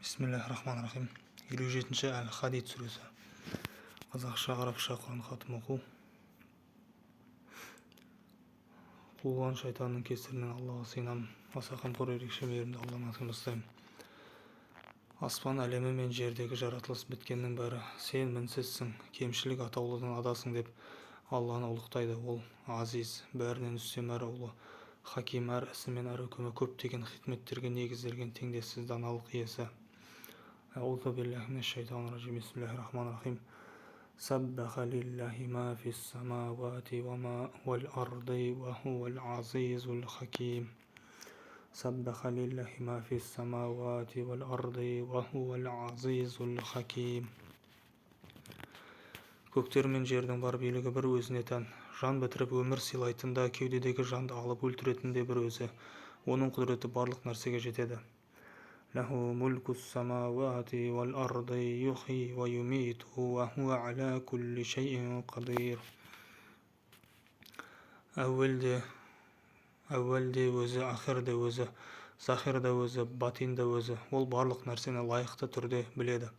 Бисмиллахир-рахманир-рахим. 57-ші Әл-Хадид сүресі. Қазақша, арабша Құран хатым оқу. Қуылған шайтанның кесірінен Аллаға сыйынамын. Аса қамқор ерекше мейірімді Алланың атымен бастаймын. Аспан әлемі мен жердегі жаратылыс біткеннің бәрі сен мінсізсің, кемшілік атаулыдан адасың деп Алланы ұлықтайды. Ол азиз, бәрінен үстем әрі ұлы, хаким, әр ісі мен әр үкімі көптеген хикметтерге негізделген теңдессіз даналық иесі. Аузу биллахи минаш шайтанир раджим. Бисмиллахир-рахманир-рахим. Саббаха лиллахи ма фис самавати ва ма вал арди ва хувал азизул хаким. Саббаха лиллахи ма фис самавати вал арди ва хувал азизул хаким. Көктер мен жердің бар билігі бір өзіне тән. Жан бітіріп өмір сыйлайтын да, кеудедегі жанды алып өлтіретін де бір өзі. Оның құдіреті барлық нәрсеге жетеді. Лаху мулку самавати вал арди юхи ва юмиту ва хуа аля кулли шайин қадир. Әуелде өзі, ахирде өзі, захирде өзі, батинде өзі. Ол барлық нәрсені лайықты түрде біледі.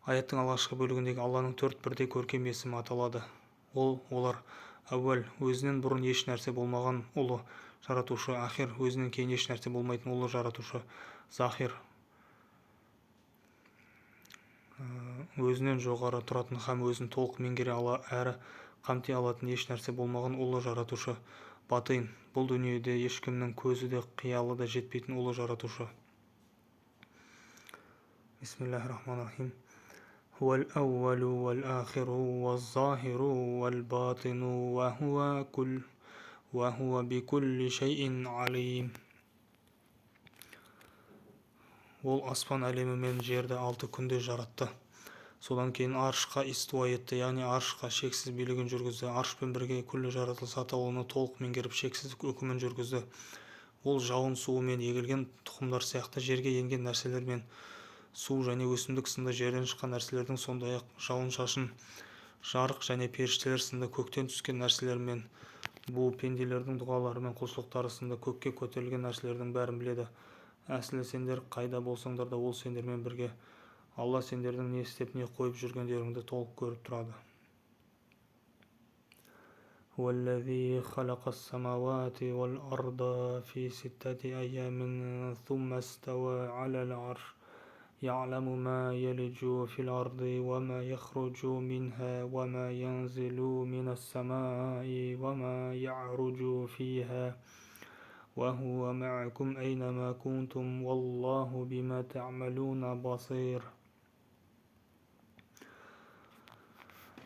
Аяттың алғашқы бөлігіндегі Алланың төрт бірдей көркем есімі аталады. Олар әуел, өзінен бұрын еш нәрсе болмаған ұлы жаратушы; ахир, өзінен кейін еш нәрсе болмайтын ұлы жаратушы; захир, өзінен жоғары тұратын һәм өзін толық меңгере әрі қамти алатын еш нәрсе болмаған ұлы жаратушы; батин, бұл дүниеде ешкімнің көзі де қиялы да жетпейтін ұлы жаратушы. Бисмиллахир-рахманир-рахим. Хуал аувалу вал ахиру вал захиру вал батину ва хуа бикулли шайин алим. Ол аспан әлемі мен жерді 6 күнде жаратты. Содан кейін аршқа истуа етті, яғни аршқа шексіз билігін жүргізді. Аршпен бірге күллі жаратылыс атаулыны толық меңгеріп шексіз үкімін жүргізді. Ол жауын суымен егілген тұқымдар сияқты жерге енген нәрселер мен су және өсімдік сынды жерден шыққан нәрселердің, сондай-ақ жауын-шашын, жарық және періштелер сынды көктен түскен нәрселер мен бұл пенделердің дұғалары мен құлшылықтары сынды көкке көтерілген нәрселердің бәрін біледі. Әсілі сендер қайда болсаңдар да ол сендермен бірге. Алла сендердің не істеп не қойып жүргендеріңді толық көріп тұрады. Уаллази халақас самавати вал арда фи ситтати айямин сумма става алал арш يعلم ما يلج في الأرض وما يخرج منها وما ينزل من السماء وما يعرج فيها وهو معكم أينما كنتم والله بما تعملون بصير.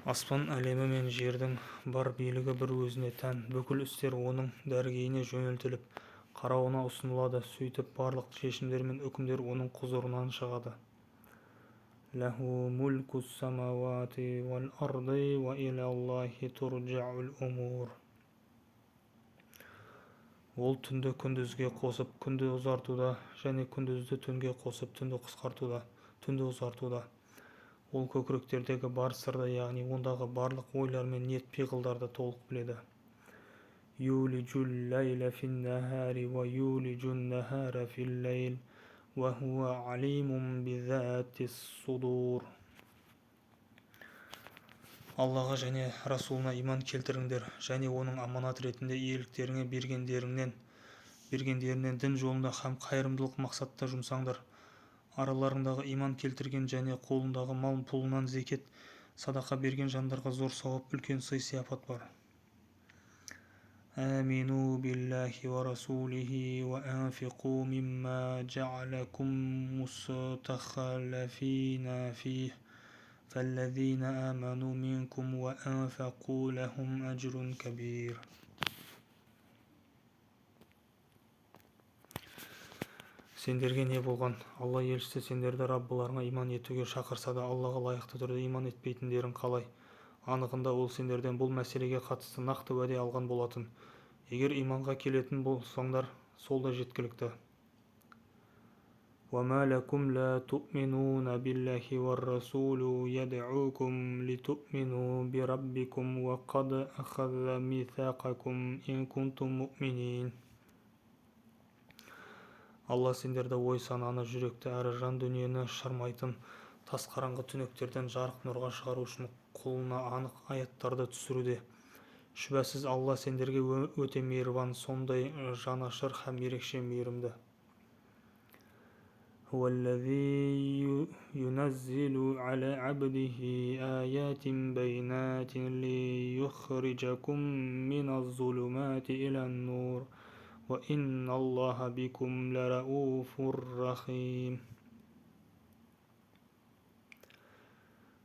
Аспан әлемі мен жердің бар билігі бір өзіне тән. Бүкіл істер оның дәргейіне жөнелтіліп, қарауына ұсынылады. Сөйтіп барлық шешімдер мен үкімдер оның құзырынан шығады. Лаху мулку самавати вал арди ва илаллахи турджаул умур. Ол түнді күндізге қосып, күнді ұзартуда, және күндізді түнге қосып, түнді қысқартуда, түнді ұзартуда. Ол көкіректердегі бар сырды, яғни ондағы барлық ойлар мен ниет пиғылдарды толық біледі. Юлиджул лайла фин-нахари ва юлиджун нахара фил-лайл ва хуа алимун би-зати-с-судур. Аллаға және Расулына иман келтіріңдер, және оның аманат ретінде иеліктеріңе бергендерінен дін жолында һәм қайырымдылық мақсатта жұмсаңдар. Араларындағы иман келтірген және қолындағы мал пұлынан зекет, садақа берген жандарға зор сауап, үлкен сый-сияпат бар. Амину биллахи ва расулихи ва анфиқу мимма джа'алакум мустахлафина фих фаллазина аману минкум ва анфақу лахум аджрун кабир. Сендерге не болған? Алла елшісі сендерді Раббыларыңа иман етуге шақырса да, Аллаға лайықты түрде иман етпейтіндерің қалай? Анығында ол сендерден бұл мәселеге қатысты нақты уәде алған болатын. Егер иманға келетін болсаңдар, сол да жеткілікті. وَمَا لَكُمْ لَا تُؤْمِنُونَ بِاللَّهِ وَالرَّسُولُ يَدْعُوكُمْ لِتُؤْمِنُوا بِرَبِّكُمْ وَقَدْ أَخَذَ مِيثَاقَكُمْ إِن كُنتُم مُؤْمِنِينَ. Алла сендерді ой-сананы, жүректі әрі жан дүниені шырмайтын тас қараңғы түнектерден жарық нұрға шығару үшін құлына анық аяттарды түсіруде. Шүбәсіз Алла сендерге өте мейірбан, сондай жанашыр һәм ерекше мейірімді. هو الذي ينزل على عبده آيات بينات ليخرجكم من الظلمات إلى النور وإن الله بكم لرؤوف رحيم.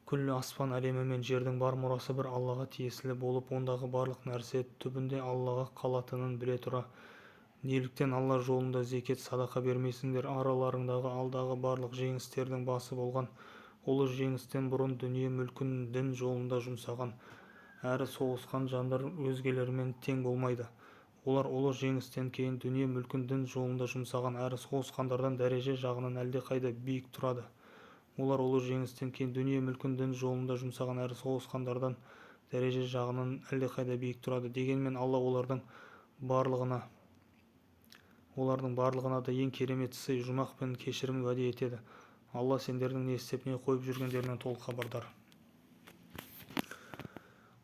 Күллі аспан әлемі мен жердің бар мұрасы бір Аллаға тиесілі болып, ондағы барлық нәрсе түбінде Аллаға қалатынын біле тұра, неліктен Алла жолында зекет садақа бермейсіңдер? Араларыңдағы алдағы барлық жеңістердің басы болған ұлы жеңістен бұрын дүние мүлкін дін жолында жұмсаған әрі соғысқан жандар өзгелермен тең болмайды. Олар ұлы жеңістен кейін дүние мүлкін дін жолында жұмсаған әрі соғысқандардан дәреже жағынан әлдеқайда биік тұрады. Олар ұлы жеңістен кейін дүние мүлкін дін жолында жұмсаған әрі соғысқандардан дәреже жағынан әлдеқайда биік тұрады. Дегенмен Алла олардың барлығына да ең керемет сый, жұмақ пен кешірім уәде етеді. Алла сендердің не істеп, не қойып жүргендерінен толық хабардар.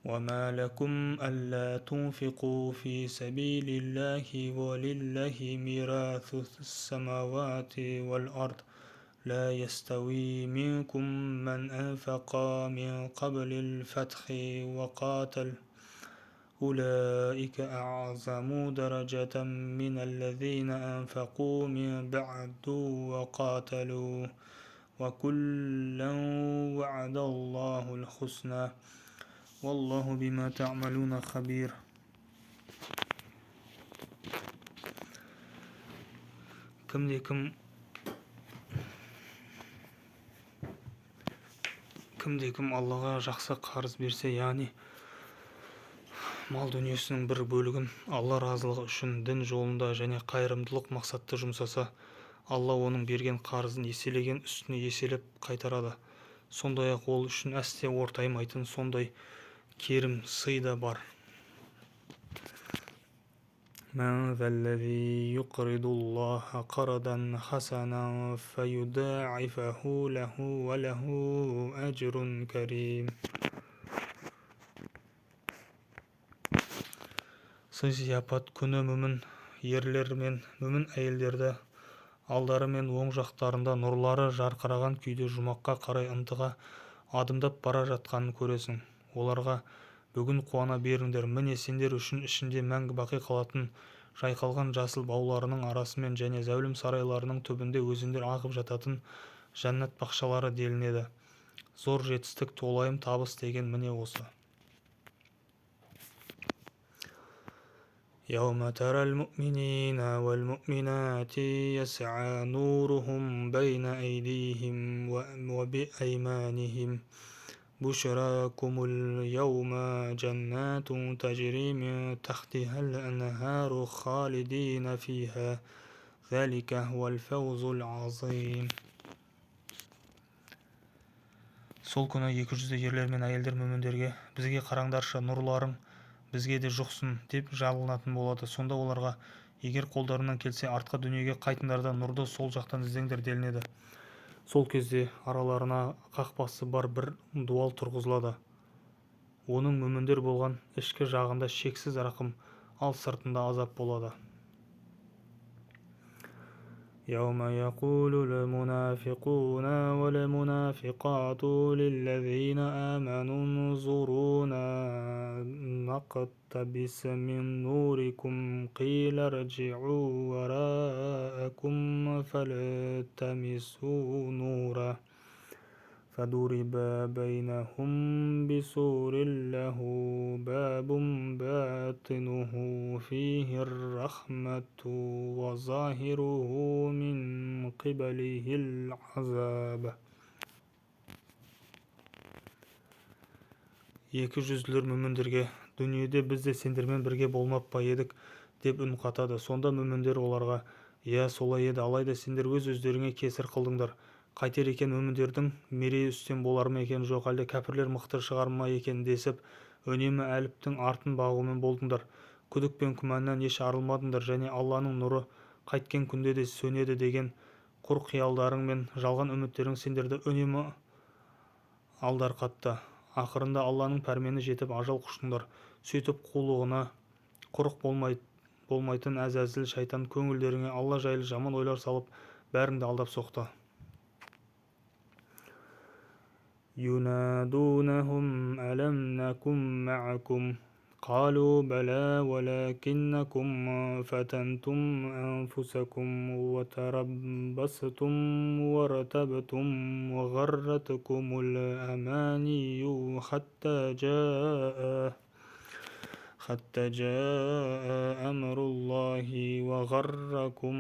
وَمَا لَكُمْ أَلَّا تُنْفِقُوا فِي سَبِيلِ اللَّهِ وَلِلَّهِ مِيرَاثُ السَّمَاوَاتِ وَالْأَرْضِ لَا يَسْتَوِي مِنكُم مَّنْ أَنفَقَ مِن قَبْلِ الْفَتْحِ وَقَاتَلَ أولئك أعظم درجة من الذين أنفقوا من بعد وقاتلوا وكلا وعد الله الحسنى والله بما تعملون خبير. Кімде-кім Аллаға жақсы қарыз берсе, яғни мал дүниесінің бір бөлігін Алла разылығы үшін дін жолында және қайырымдылық мақсатта жұмсаса, Алла оның берген қарызын еселеген үстіне еселеп қайтарады. Сондай-ақ ол үшін әсте ортаймайтын сондай керім сый да бар. مَنْ ذَا الَّذِي يُقْرِضُ اللَّهَ قَرْضًا حَسَنًا فَيُضَاعِفَهُ لَهُ وَلَهُ أَجْرٌ كَرِيمٌ. Сый-сияпат күні мүмін ерлер мен мүмін әйелдерді алдары мен оң жақтарында нұрлары жарқыраған күйде жұмаққа қарай ынтыға адымдап бара жатқанын көресің. Оларға: бүгін қуана беріңдер, міне сендер үшін ішінде мәңгі бақи қалатын жайқалған жасыл бауларының арасымен және зәулім сарайларының түбінде өзендер ағып жататын жәннат бақшалары делінеді. Зор жетістік, толайым табыс деген міне осы. يَوْمَ تَرَى الْمُؤْمِنِينَ وَالْمُؤْمِنَاتِ يَسْعَى نُورُهُمْ بَيْنَ أَيْدِيهِمْ وَبِأَيْمَانِهِمْ بُشْرَاكُمُ الْيَوْمَ جَنَّاتٌ تَجْرِي مِنْ تَحْتِهَا الْأَنْهَارُ خَالِدِينَ فِيهَا ذَلِكَ هُوَ الْفَوْزُ الْعَظِيمُ. Сол күні екі жүзді ерлер мен әйелдер мүміндерге: бізге қараңдаршы, нұрларың бізге де жұқсын деп жалынатын болады. Сонда оларға: егер қолдарынан келсе артқа дүниеге қайтыңдар да нұрды сол жақтан іздеңдер делінеді. Сол кезде араларына қақпасы бар бір дуал тұрғызылады. Оның мүміндер болған ішкі жағында шексіз рақым, ал сыртында азап болады. يَوْمَ يَقُولُ الْمُنَافِقُونَ وَالْمُنَافِقَاتُ لِلَّذِينَ آمَنُوا انظُرُونَا نَقْتَبِسْ مِنْ نُورِكُمْ قِيلَ ارْجِعُوا وَرَاءَكُمْ فَالْتَمِسُوا نُورًا فَضُرِبَ بَيْنَهُمْ بِسُورٍ لَهُ بَابٌ بَاطِنُهُ فِيهِ الرَّحْمَةُ وَظَاهِرُهُ مِنْ قِبَلِهِ الْعَذَابُ. Екі жүзділер мүміндерге: дүниеде біз де сендермен бірге болмап па едік деп үн қатады. Сонда мүміндер оларға: иә, солай еді, алайда сендер өз-өздеріңе кесір қылдыңдар. Қайтер екен, мүміндердің мерейі үстем болар ма екен, жоқ әлде кәпірлер мықты шығар ма екен десіп, үнемі әліптің артын бағумен болдыңдар. Күдік пен күмәннан еш арылмадыңдар және Алланың нұры қайткен күнде де сөнеді деген құр қиялдарың мен жалған үміттерің сендерді үнемі алдарқатты. Ақырында Алланың пәрмені жетіп ажал құштыңдар. Сөйтіп қулығына құрық болмайтын әзәзіл шайтан көңілдеріңе Алла жайлы жаман ойлар салып, бәріңді алдап соқты. ينادونهم ألم نكن معكم قالوا بلى ولكنكم فتنتم أنفسكم وتربصتم وارتبتم وغرتكم الأماني حتى جاء أمر الله وغركم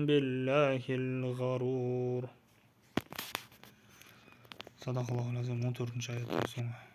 بالله الغرور. Sadaqallahul azim. 14-ші аяттың соңы.